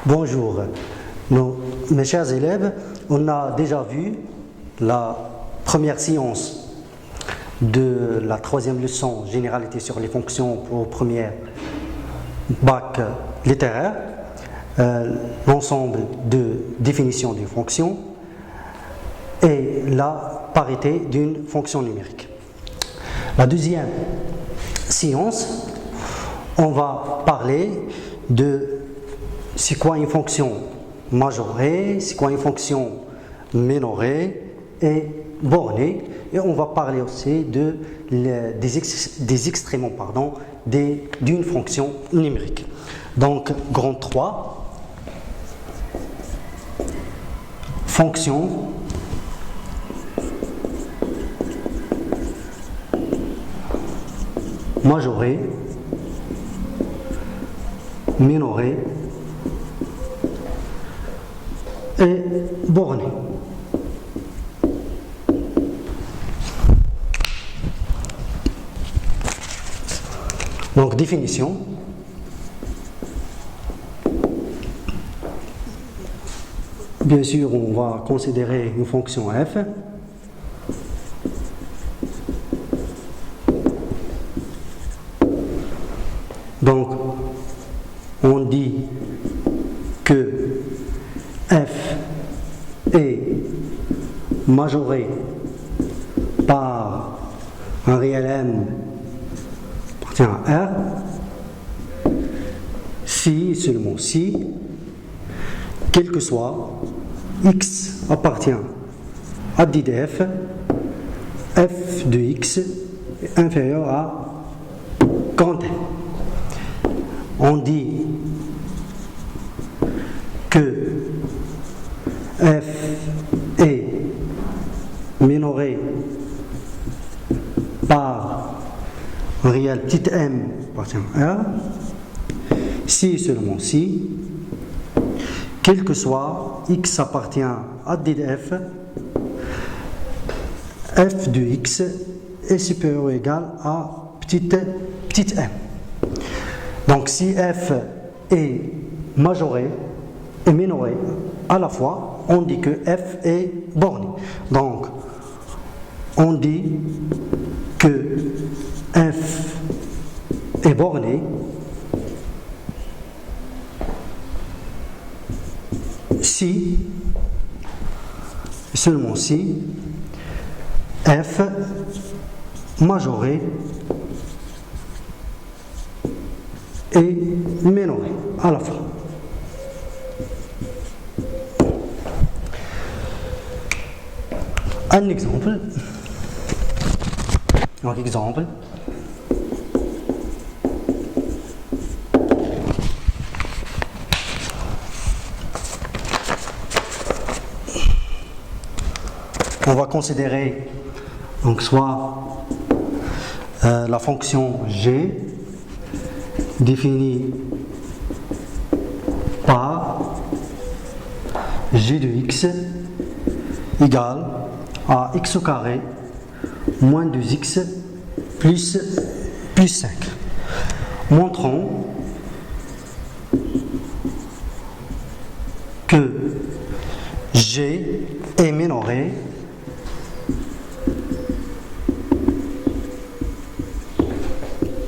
Bonjour, mes chers élèves, on a déjà vu la première séance de la troisième leçon généralité sur les fonctions au premier bac littéraire, l'ensemble de définitions d'une fonction et la parité d'une fonction numérique. La deuxième séance, on va parler de c'est quoi une fonction majorée, c'est quoi une fonction minorée et bornée, et on va parler aussi des extréments d'une fonction numérique. Donc, grand 3, fonction majorée, minorée et bornée. Donc, définition. Bien sûr, on va considérer une fonction f. Donc, on dit que f est majoré par un réel m appartient à R si, seulement si, quel que soit x appartient à d de f, f de x est inférieur à grand M. On dit que f est minoré par un réel petit m appartient à R si seulement si, quel que soit x appartient à d de f, f de x est supérieur ou égal à petit m. Donc si f est majoré et minoré à la fois, on dit que f est borné. Donc on dit que f est borné si, seulement si, f majoré et minoré à la fois. Un exemple. Donc, exemple. On va considérer donc soit la fonction g définie par g de x égale à x au carré moins 2x plus 5. Montrons que g est minoré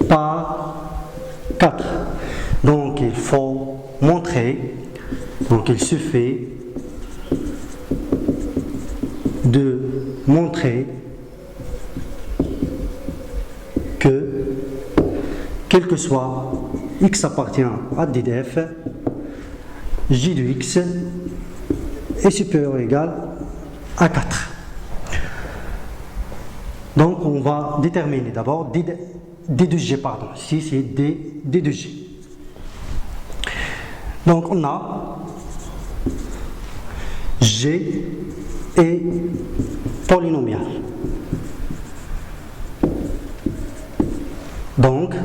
par 4. Donc il faut montrer, donc il suffit de montrer que quel que soit x appartient à d de f, j de x est supérieur ou égal à 4. Donc on va déterminer d'abord d de g, pardon, ici c'est d de g. Donc on a g est polynomial. Donc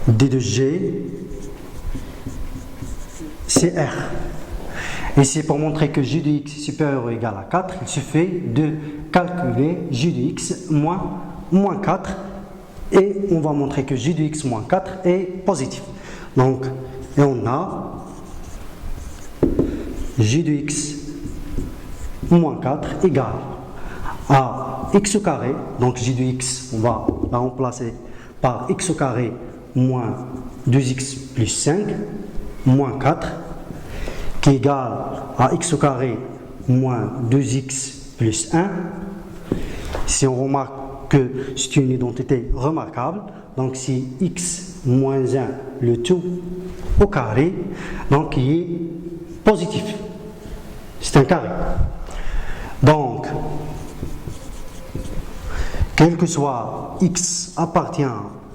d de g c'est R. Ici, pour montrer que j de x est supérieur ou égal à 4, il suffit de calculer j de x moins 4 et on va montrer que j de x moins 4 est positif. Donc Et on a j de x moins 4 égale à x au carré, donc j de x, on va la remplacer par x au carré moins 2x plus 5 moins 4 qui est égal à x au carré moins 2x plus 1. Si on remarque que c'est une identité remarquable, donc si x moins 1 le tout au carré, donc il est positif. C'est un carré. Donc, quel que soit x appartient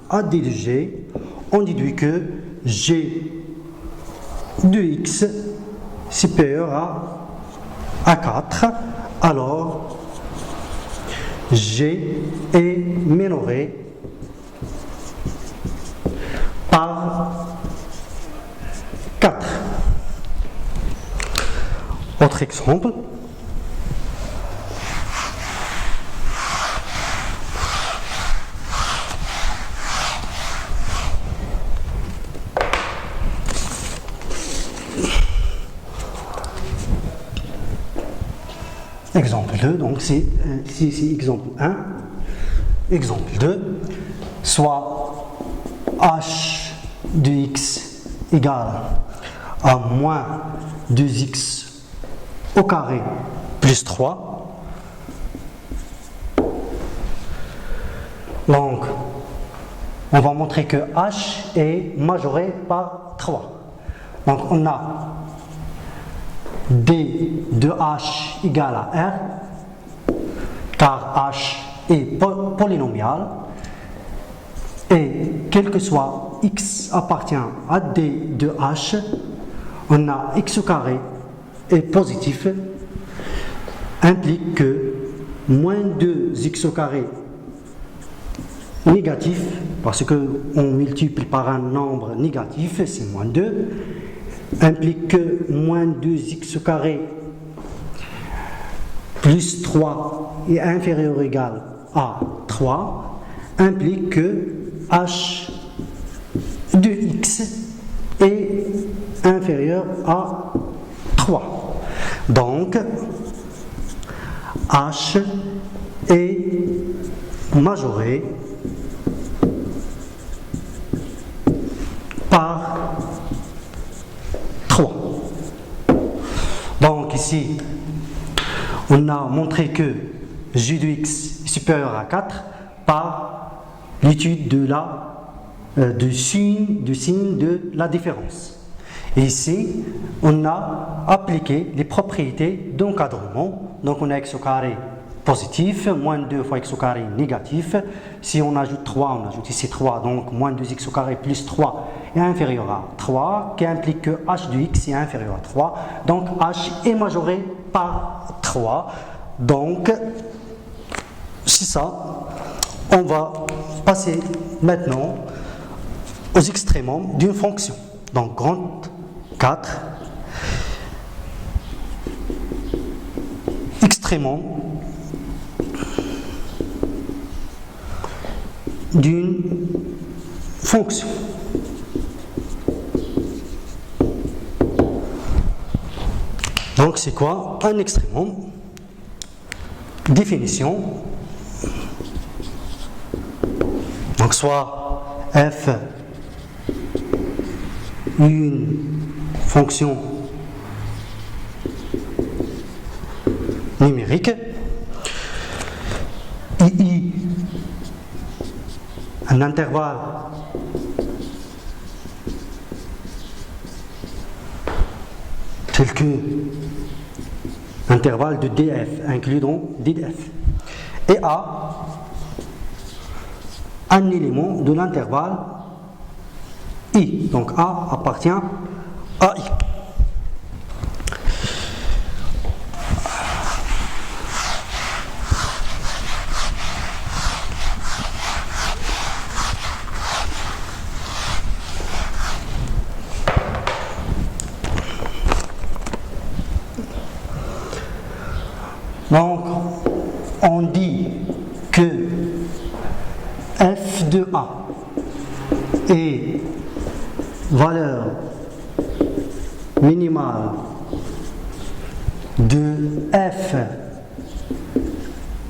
à d de g, on déduit que g de x supérieur à 4, alors g est minoré par 4. Autre exemple. Exemple 2, donc c'est exemple 1. Exemple 2, soit h de x égale à moins 2x au carré plus 3. Donc, on va montrer que h est majoré par 3. Donc, on a d de h égale à r, car h est polynomial, et quel que soit x appartient à d de h, on a x au carré est positif, implique que moins 2x au carré négatif, parce qu'on multiplie par un nombre négatif, c'est moins 2, implique que moins 2x au carré plus 3 est inférieur ou égal à 3, implique que h de x est inférieur à 3. Donc, h est majoré par 3. Donc ici, on a montré que j de x est supérieur à 4 par l'étude du signe de la différence. Et ici, on a appliqué les propriétés d'encadrement. Donc on a x au carré positif, moins 2 fois x au carré négatif. Si on ajoute 3, on ajoute ici 3, donc moins 2x au carré plus 3 est inférieur à 3, qui implique que h de x est inférieur à 3. Donc h est majoré par 3. Donc, c'est ça. On va passer maintenant aux extrémums d'une fonction. Donc, grand 4, extrémum d'une fonction. Donc, c'est quoi un extrémum? Définition. Donc, soit f une fonction numérique, i un intervalle tel que intervalle de df inclus dans df, et a un élément de l'intervalle i. Donc a appartient à i. Donc, on dit que f de a est valeur minimale de f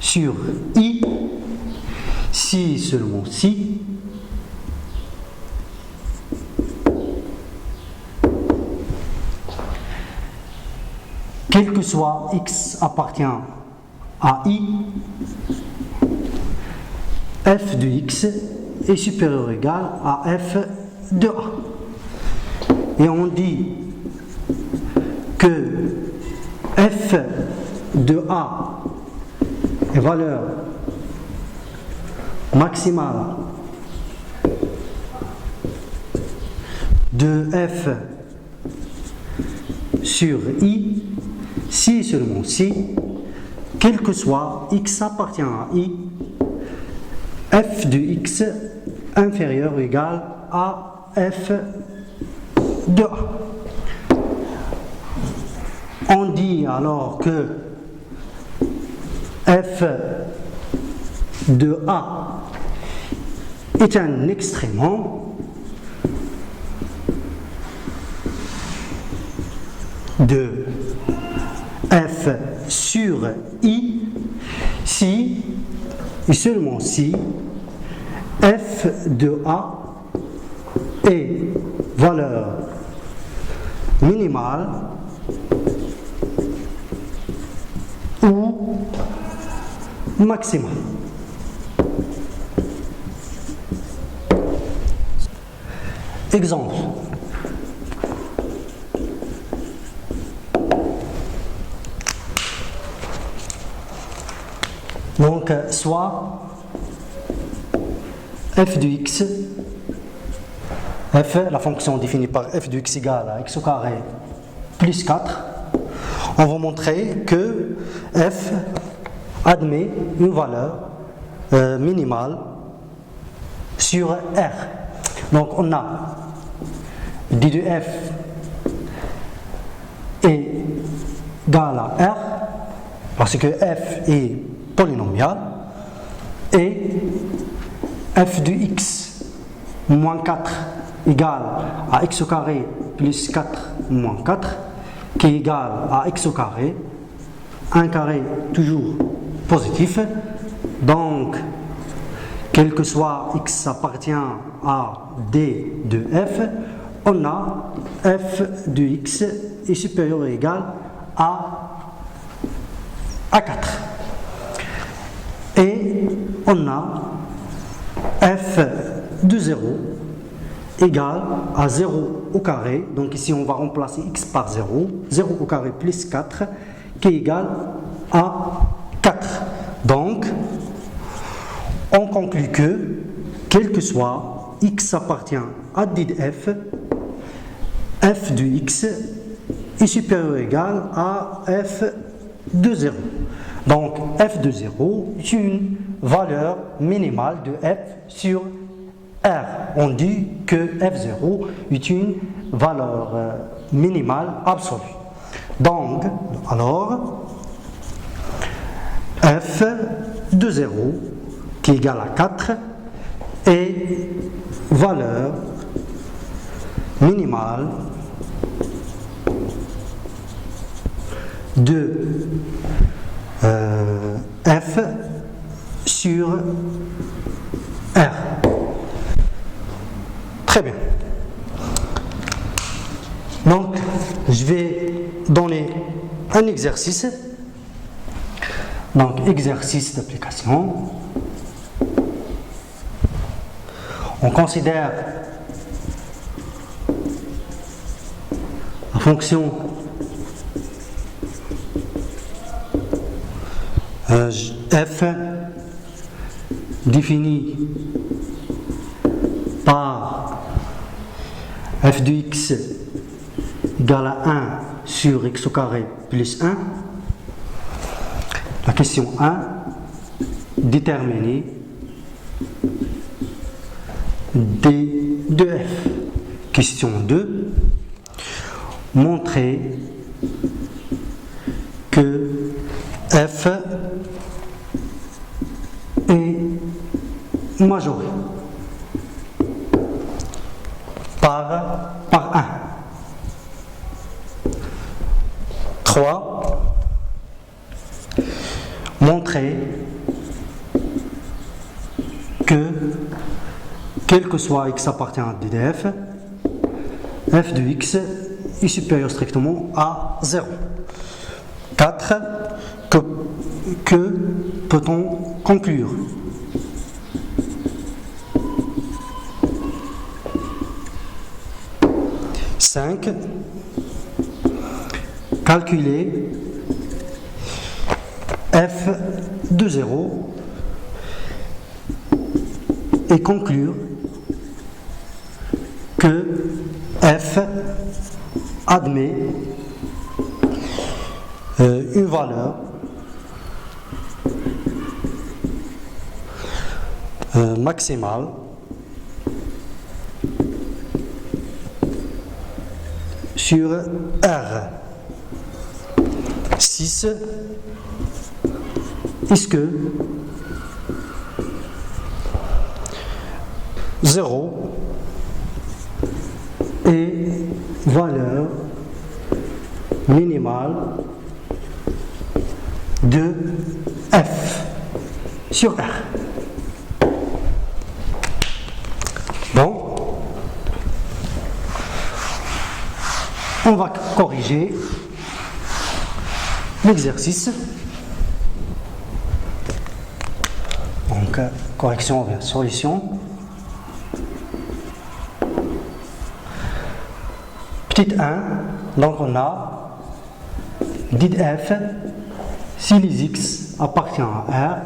sur I si seulement si quel que soit x appartient à I, f de x est supérieur ou égal à f de A. Et on dit que f de A est valeur maximale de f sur I si seulement si, quel que soit x appartient à I, f de x inférieur ou égal à f de A. On dit alors que f de A est un extrémant de f sur I si et seulement si f de A est valeur minimale ou maximale. Exemple. Donc, soit f de x, f, la fonction définie par f de x égale à x au carré plus 4, on va montrer que f admet une valeur minimale sur R. Donc, on a d de f est égal à R, parce que f est polynomial, et f de x moins 4 égale à x au carré plus 4 moins 4, qui est égal à x au carré, 1 carré toujours positif. Donc, quel que soit x appartient à d de f, on a f de x est supérieur ou égal à 4. Et on a f de 0 égale à 0 au carré. Donc ici on va remplacer x par 0. 0 au carré plus 4 qui est égal à 4. Donc on conclut que quel que soit x appartient à d de f, f de x est supérieur ou égal à f de 0. Donc f de 0 est une valeur minimale de f sur R. On dit que f0 est une valeur minimale absolue. Donc, alors, f de 0 qui est égal à 4 est valeur minimale de f sur R. Très bien. Donc, je vais donner un exercice. Donc, exercice d'application. On considère la fonction f définie par f de x égale à 1 sur x au carré plus 1. La question 1, déterminer d de f. Question 2, montrer que f est majoré par 1. 3. Montrer que, quel que soit x appartient à d de f, f de x est supérieur strictement à 0. 4. Que peut-on conclure? Cinq. Calculer f de 0 et conclure que f admet une valeur maximale sur R. 6. Est-ce que 0 est valeur minimale de f sur R? Bon, on va corriger l'exercice. Donc, correction vers solution. Petite 1, donc on a dit f si les x appartient à R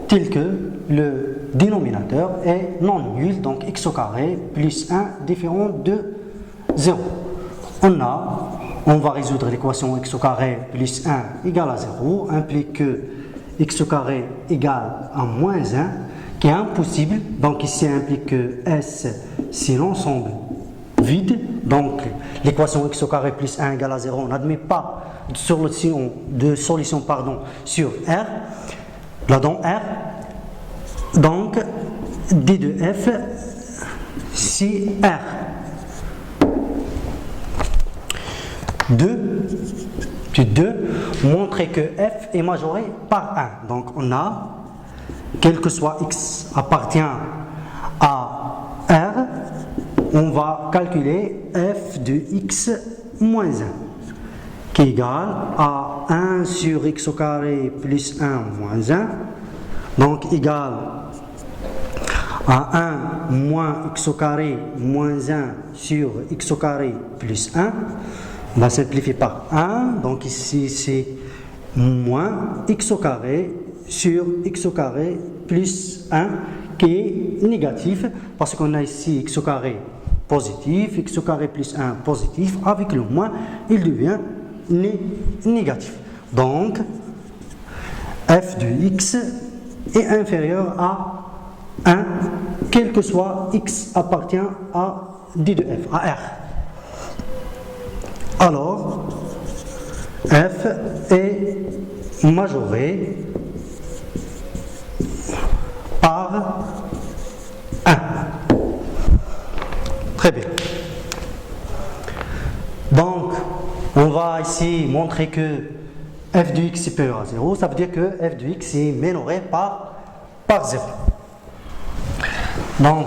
tel que le dénominateur est non nul, donc x au carré plus 1 différent de 0. On va résoudre l'équation x au carré plus 1 égale à 0, implique que x au carré égale à moins 1, qui est impossible. Donc ici implique que S c'est l'ensemble vide. Donc l'équation x au carré plus 1 égale à 0, on n'admet pas de solution sur R. Là dans R, donc d de f c'est R. 2, montrer que f est majoré par 1. Donc on a, quel que soit x appartient à R, on va calculer f de x moins 1, qui est égal à 1 sur x au carré plus 1 moins 1, donc égal à 1 moins x au carré moins 1 sur x au carré plus 1. On va simplifier par 1, donc ici c'est moins x au carré sur x au carré plus 1 qui est négatif parce qu'on a ici x au carré positif, x au carré plus 1 positif, avec le moins il devient négatif. Donc f de x est inférieur à 1 quel que soit x appartient à d de f, à R. Alors, f est majoré par 1. Très bien. Donc, on va ici montrer que f de x est supérieur à 0. Ça veut dire que f de x est minoré par 0. Donc,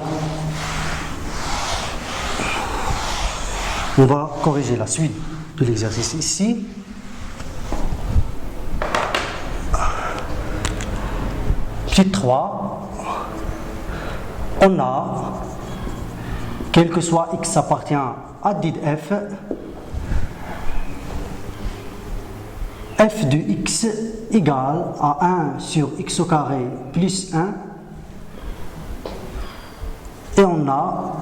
on va corriger la suite de l'exercice ici. Petit 3, on a, quel que soit x appartient à d de f, f de x égale à 1 sur x au carré plus 1, et on a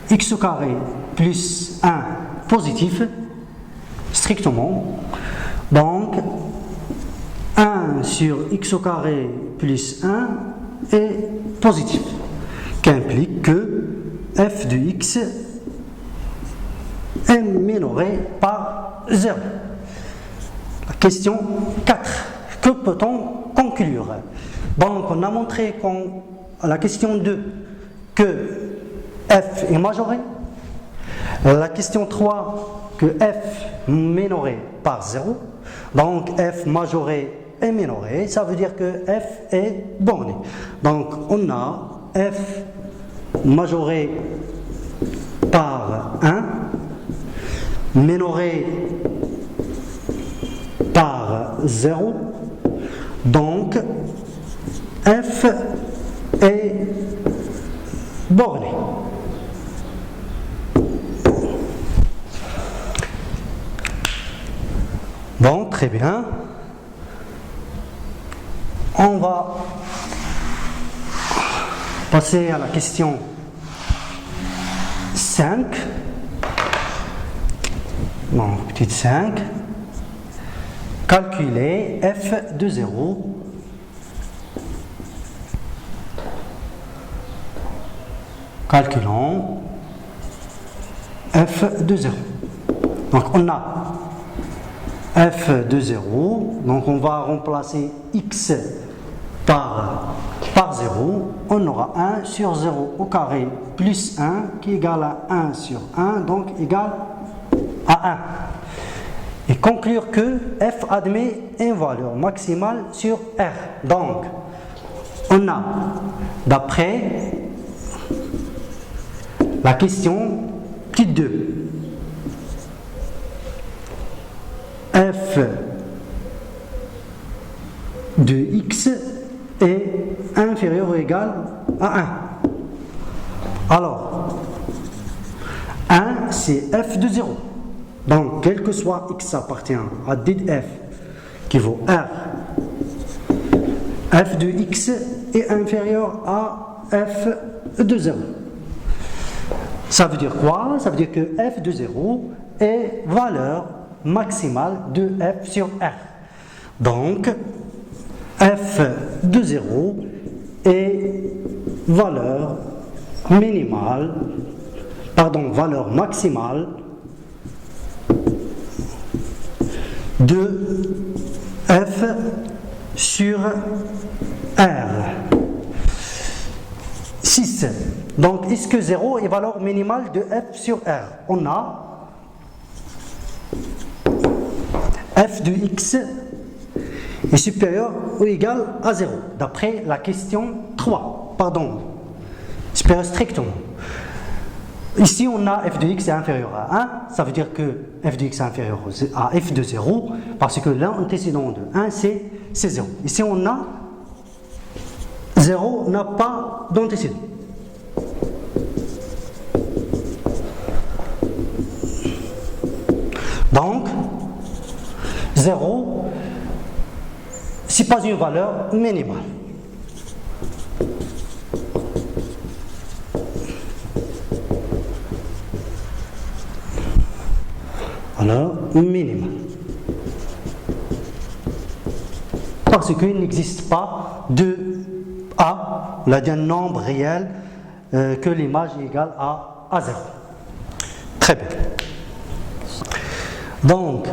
x au carré plus 1 positif, strictement, donc 1 sur x au carré plus 1 est positif, qui implique que f de x est minoré par 0. La question 4. Que peut-on conclure? Donc on a montré à la question 2 que f est majoré. La question 3, que f minoré par 0, donc f majoré et minoré, ça veut dire que f est borné. Donc on a f majoré par 1, minoré par 0, donc f est borné. Bon, très bien. On va passer à la question 5. Donc, petite 5. Calculer f de 0. Calculons f de 0. Donc, on a f de 0. Donc, on va remplacer x par 0. On aura 1 sur 0 au carré plus 1 qui est égal à 1 sur 1, donc égal à 1. Et conclure que f admet une valeur maximale sur R. Donc, on a, d'après la question petite 2, f de x est inférieur ou égal à 1. Alors, 1 c'est f de 0. Donc, quel que soit x appartient à dit f qui vaut R, f de x est inférieur à f de 0. Ça veut dire quoi? Ça veut dire que f de 0 est valeur maximale de f sur R. Donc, f de 0 est valeur maximale de f sur R. 6. Donc, est-ce que 0 est valeur minimale de f sur R? On a f de x est supérieur ou égal à 0, d'après la question 3. Pardon, supérieur strictement. Ici, on a f de x est inférieur à 1, ça veut dire que f de x est inférieur à f de 0, parce que l'antécédent de 1, c'est 0. Ici, on a 0 n'a pas d'antécédent. Donc, 0, ce n'est pas une valeur minimale. Valeur minimale. Parce qu'il n'existe pas de A, d'un nombre réel, que l'image est égale à 0. Très bien. Donc,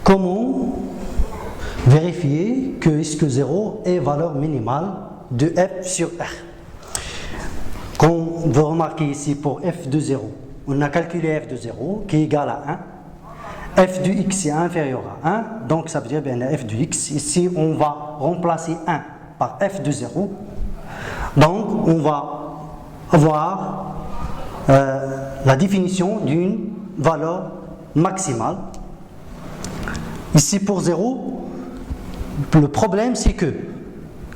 comment vérifier que est-ce que 0 est valeur minimale de f sur R? Comme vous remarquez ici pour f de 0, on a calculé f de 0 qui est égal à 1. F de x est inférieur à 1, donc ça veut dire bien f de x. Ici, on va remplacer 1 par f de 0. Donc, on va avoir la définition d'une valeur maximale. Ici, pour 0, le problème, c'est que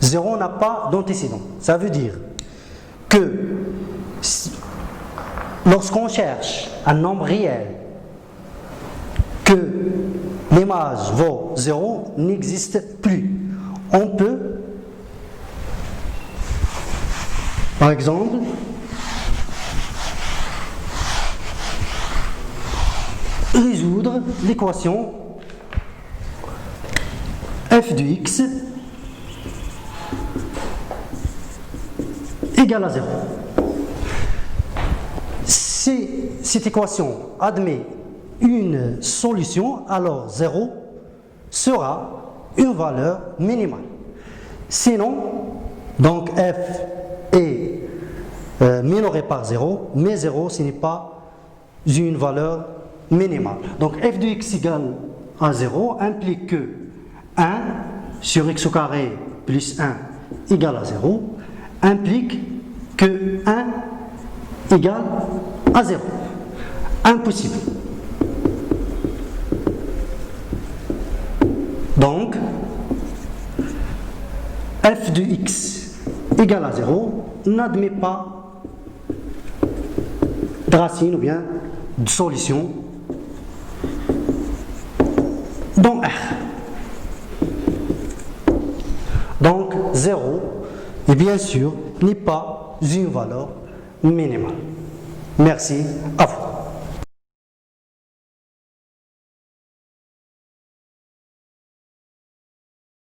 0 n'a pas d'antécédent. Ça veut dire que lorsqu'on cherche un nombre réel, que l'image vaut 0 n'existe plus. On peut, par exemple, résoudre l'équation f de x égale à 0. Si cette équation admet une solution, alors 0 sera une valeur minimale. Sinon, donc f est minoré par 0, mais 0 ce n'est pas une valeur minimale. Donc f de x égale à 0 implique que 1 sur x au carré plus 1 égale à 0 implique que 1 égale à 0. Impossible. Donc, f de x égale à 0 n'admet pas de racine ou bien de solution dans R. Donc 0, et bien sûr, n'est pas une valeur minimale. Merci à vous.